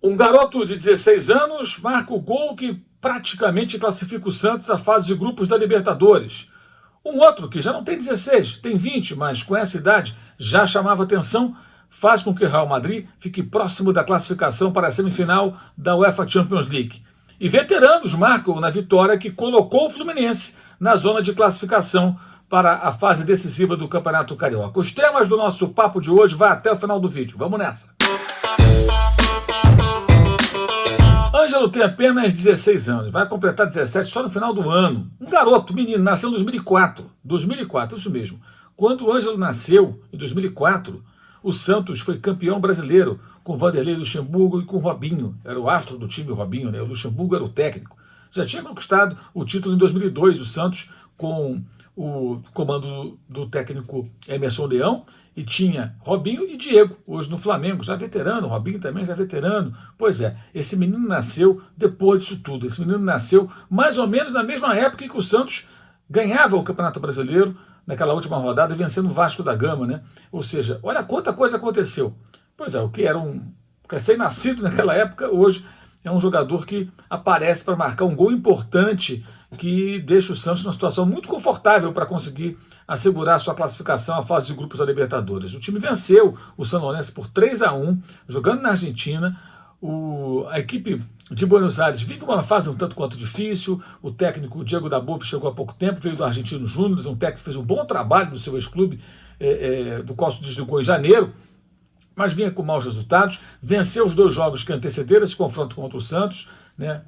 Um garoto de 16 anos marca o gol que praticamente classifica o Santos à fase de grupos da Libertadores. Um outro que já não tem 16, tem 20, mas com essa idade já chamava atenção, faz com que o Real Madrid fique próximo da classificação para a semifinal da UEFA Champions League. E veteranos marcam na vitória que colocou o Fluminense na zona de classificação para a fase decisiva do Campeonato Carioca. Os temas do nosso papo de hoje vão até o final do vídeo. Vamos nessa! Ângelo tem apenas 16 anos, vai completar 17 só no final do ano. Um garoto, menino, nasceu em 2004. 2004, isso mesmo. Quando o Ângelo nasceu, em 2004, o Santos foi campeão brasileiro com Vanderlei Luxemburgo e com Robinho. Era o astro do time, o Robinho, né? O Luxemburgo era o técnico. Já tinha conquistado o título em 2002, o Santos, com o comando do técnico Emerson Leão, e tinha Robinho e Diego, hoje no Flamengo, já veterano, Robinho também já veterano. Pois é, esse menino nasceu depois disso tudo, esse menino nasceu mais ou menos na mesma época em que o Santos ganhava o Campeonato Brasileiro, naquela última rodada, vencendo o Vasco da Gama, né? Ou seja, olha quanta coisa aconteceu. Pois é, o que era um recém-nascido naquela época, hoje é um jogador que aparece para marcar um gol importante que deixa o Santos numa situação muito confortável para conseguir assegurar sua classificação à fase de grupos da Libertadores. O time venceu o Sanonense por 3-1, jogando na Argentina. A equipe de Buenos Aires vive uma fase um tanto quanto difícil. O técnico Diego Dabov chegou há pouco tempo, veio do Argentino Júnior, um técnico que fez um bom trabalho no seu ex-clube, do qual se desligou em janeiro, mas vinha com maus resultados. Venceu os 2 jogos que antecederam esse confronto contra o Santos, né?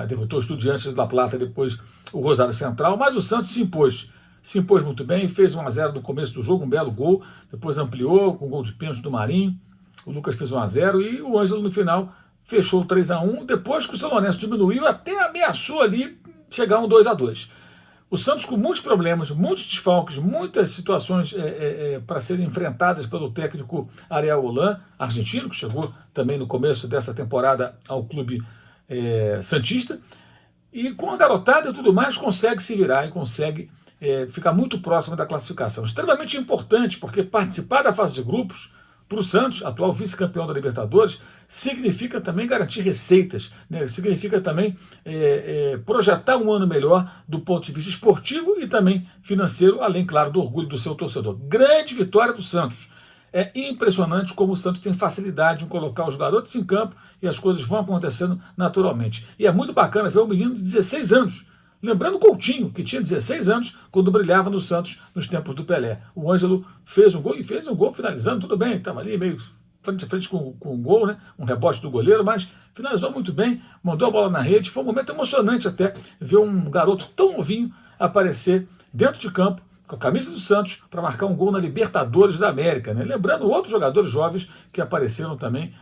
Derrotou o Estudiantes de La Plata, depois o Rosário Central, mas o Santos se impôs muito bem, fez 1-0 no começo do jogo, um belo gol, depois ampliou com um gol de pênalti do Marinho, o Lucas fez 1-0 e o Ângelo no final fechou 3-1, depois que o Sanonense diminuiu, até ameaçou ali chegar um 2-2. O Santos com muitos problemas, muitos desfalques, muitas situações para serem enfrentadas pelo técnico Ariel Holan, argentino, que chegou também no começo dessa temporada ao clube santista, e com a garotada e tudo mais consegue se virar e consegue ficar muito próximo da classificação. Extremamente importante, porque participar da fase de grupos para o Santos, atual vice-campeão da Libertadores, significa também garantir receitas, né? Significa também projetar um ano melhor do ponto de vista esportivo e também financeiro, além, claro, do orgulho do seu torcedor. Grande vitória do Santos. É impressionante como o Santos tem facilidade em colocar os garotos em campo e as coisas vão acontecendo naturalmente. E é muito bacana ver um menino de 16 anos, lembrando o Coutinho, que tinha 16 anos quando brilhava no Santos nos tempos do Pelé. O Ângelo fez um gol finalizando, tudo bem, estava ali meio frente a frente com o gol, né? Um rebote do goleiro, mas finalizou muito bem, mandou a bola na rede. Foi um momento emocionante até ver um garoto tão novinho aparecer dentro de campo com a camisa do Santos para marcar um gol na Libertadores da América, né? Lembrando outros jogadores jovens que apareceram também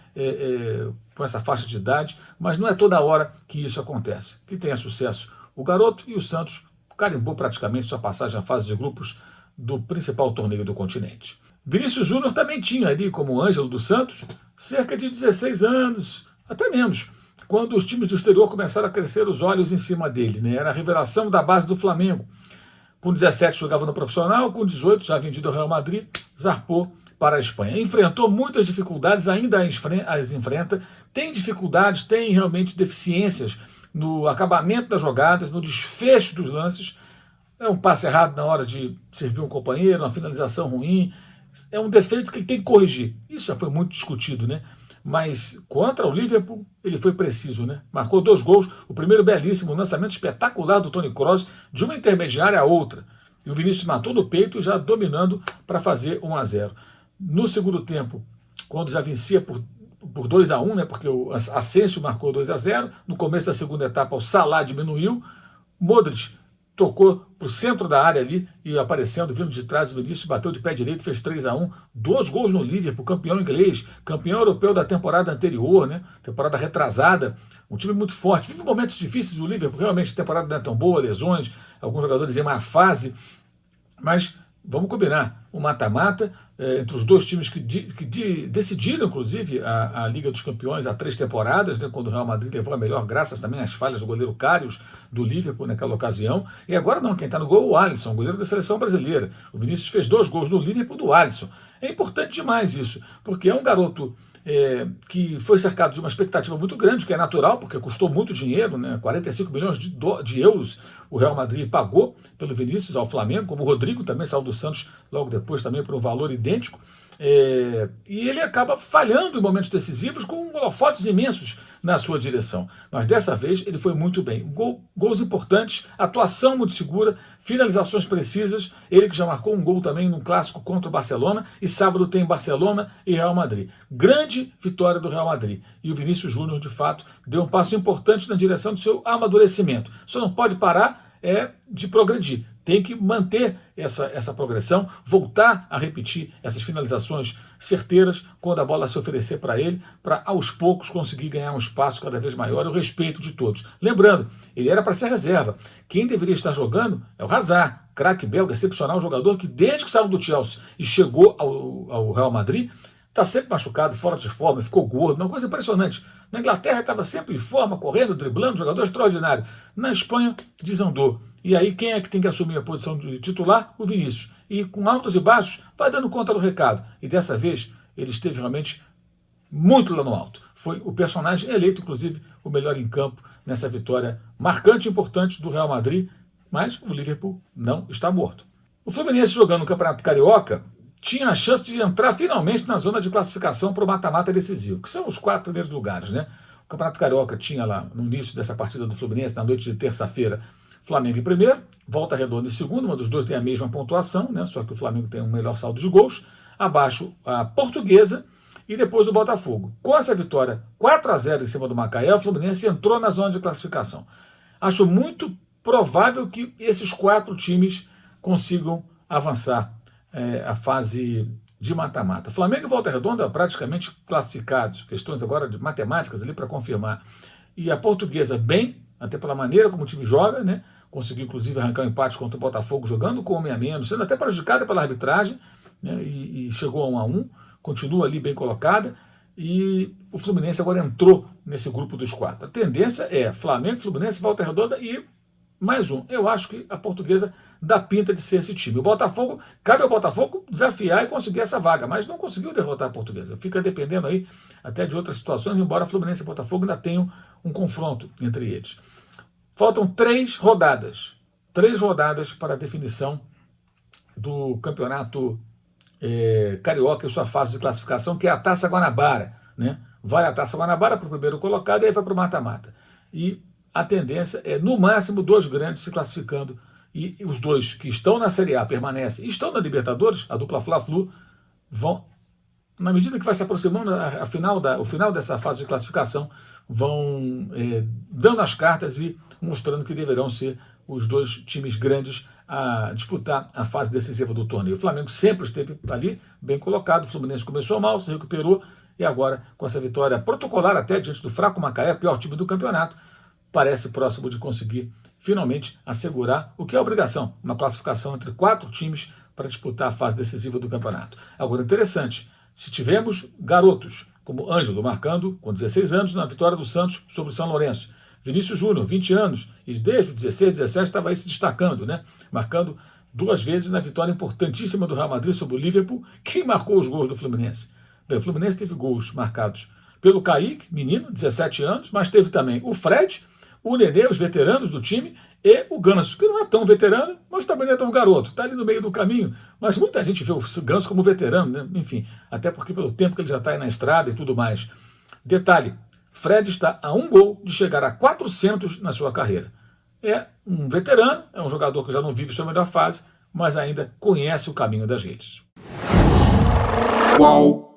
com essa faixa de idade, mas não é toda hora que isso acontece. Que tenha sucesso o garoto, e o Santos carimbou praticamente sua passagem à fase de grupos do principal torneio do continente. Vinícius Júnior também tinha ali, como o Ângelo do Santos, cerca de 16 anos, até menos, quando os times do exterior começaram a crescer os olhos em cima dele, né? Era a revelação da base do Flamengo. Com 17 jogava no profissional, com 18 já vendido ao Real Madrid, zarpou para a Espanha. Enfrentou muitas dificuldades, ainda as enfrenta, tem dificuldades, tem realmente deficiências no acabamento das jogadas, no desfecho dos lances. É um passe errado na hora de servir um companheiro, uma finalização ruim. É um defeito que ele tem que corrigir. Isso já foi muito discutido, né? Mas contra o Liverpool ele foi preciso, né? Marcou 2 gols, o primeiro belíssimo, um lançamento espetacular do Toni Kroos, de uma intermediária a outra. E o Vinícius matou no peito, já dominando para fazer 1-0. No segundo tempo, quando já vencia por 2-1, né, porque o Asensio marcou 2-0, no começo da segunda etapa o Salah diminuiu, Modric tocou para o centro da área ali e aparecendo, vindo de trás, o Vinícius bateu de pé direito, fez 3-1, 2 gols no Liverpool, campeão inglês, campeão europeu da temporada anterior, né, temporada retrasada, um time muito forte, vive momentos difíceis do Liverpool, realmente a temporada não é tão boa, lesões, alguns jogadores em má fase, mas vamos combinar, um mata-mata entre os dois times que decidiram, inclusive, a Liga dos Campeões há 3 temporadas, né, quando o Real Madrid levou a melhor, graças também às falhas do goleiro Karius, do Liverpool, naquela ocasião. E agora não, quem está no gol é o Alisson, goleiro da seleção brasileira. O Vinícius fez 2 gols no Liverpool do Alisson. É importante demais isso, porque é um garoto que foi cercado de uma expectativa muito grande, que é natural, porque custou muito dinheiro, né? 45 milhões de euros o Real Madrid pagou pelo Vinícius ao Flamengo, como o Rodrigo também saiu do Santos logo depois também por um valor idêntico. E ele acaba falhando em momentos decisivos com holofotes imensos na sua direção. Mas dessa vez ele foi muito bem. Gols importantes, atuação muito segura, finalizações precisas. Ele que já marcou um gol também no clássico contra o Barcelona, e sábado tem Barcelona e Real Madrid. Grande vitória do Real Madrid. E o Vinícius Júnior, de fato, deu um passo importante na direção do seu amadurecimento. Só não pode parar de progredir. Tem que manter essa progressão, voltar a repetir essas finalizações certeiras quando a bola se oferecer para ele, para aos poucos conseguir ganhar um espaço cada vez maior e o respeito de todos. Lembrando, ele era para ser reserva. Quem deveria estar jogando é o Hazard, craque belga, excepcional jogador que desde que saiu do Chelsea e chegou ao Real Madrid, está sempre machucado, fora de forma, ficou gordo, uma coisa impressionante. Na Inglaterra estava sempre em forma, correndo, driblando, jogador extraordinário. Na Espanha, desandou. E aí quem é que tem que assumir a posição de titular? O Vinícius. E com altos e baixos, vai dando conta do recado. E dessa vez, ele esteve realmente muito lá no alto. Foi o personagem eleito, inclusive, o melhor em campo nessa vitória marcante e importante do Real Madrid, mas o Liverpool não está morto. O Fluminense, jogando no Campeonato Carioca, tinha a chance de entrar finalmente na zona de classificação para o mata-mata decisivo, que são os 4 primeiros lugares, né? O Campeonato Carioca tinha lá, no início dessa partida do Fluminense, na noite de terça-feira, Flamengo em primeiro, Volta Redonda em segundo, uma dos dois tem a mesma pontuação, né? Só que o Flamengo tem um melhor saldo de gols, abaixo a Portuguesa e depois o Botafogo. Com essa vitória 4-0 em cima do Macaé, o Fluminense entrou na zona de classificação. Acho muito provável que esses 4 times consigam avançar a fase de mata-mata. Flamengo e Volta Redonda praticamente classificados, questões agora de matemáticas ali para confirmar. E a Portuguesa bem, até pela maneira como o time joga, né? Conseguiu inclusive arrancar um empate contra o Botafogo, jogando com homem a menos, sendo até prejudicada pela arbitragem, né? E chegou a 1-1, continua ali bem colocada, e o Fluminense agora entrou nesse grupo dos 4. A tendência é Flamengo, Fluminense, Volta Redonda e mais um. Eu acho que a Portuguesa dá pinta de ser esse time. O Botafogo, cabe ao Botafogo desafiar e conseguir essa vaga, mas não conseguiu derrotar a Portuguesa. Fica dependendo aí até de outras situações, embora Fluminense e Botafogo ainda tenham um confronto entre eles. Faltam 3 rodadas. 3 rodadas para a definição do campeonato carioca e sua fase de classificação, que é a Taça Guanabara, né? Vai a Taça Guanabara para o primeiro colocado e aí vai para o mata-mata. E a tendência é, no máximo, 2 grandes se classificando, e os 2 que estão na Série A permanecem, estão na Libertadores, a dupla Fla-Flu, vão, na medida que vai se aproximando o final dessa fase de classificação, vão dando as cartas e mostrando que deverão ser os 2 times grandes a disputar a fase decisiva do torneio. O Flamengo sempre esteve ali, bem colocado, o Fluminense começou mal, se recuperou, e agora, com essa vitória protocolar até diante do fraco Macaé, pior time do campeonato, parece próximo de conseguir finalmente assegurar o que é obrigação, uma classificação entre 4 times para disputar a fase decisiva do campeonato. Agora, interessante, se tivermos garotos como Ângelo marcando com 16 anos na vitória do Santos sobre o São Lourenço, Vinícius Júnior, 20 anos, e desde os 16, 17 estava aí se destacando, né? Marcando 2 vezes na vitória importantíssima do Real Madrid sobre o Liverpool. Quem marcou os gols do Fluminense? Bem, o Fluminense teve gols marcados pelo Kaique, menino, 17 anos, mas teve também o Fred, o Nenê, os veteranos do time, e o Ganso, que não é tão veterano, mas também não é tão garoto, está ali no meio do caminho, mas muita gente vê o Ganso como veterano, né? Enfim, até porque pelo tempo que ele já está aí na estrada e tudo mais. Detalhe, Fred está a 1 gol de chegar a 400 na sua carreira. É um veterano, é um jogador que já não vive sua melhor fase, mas ainda conhece o caminho das redes. Uau!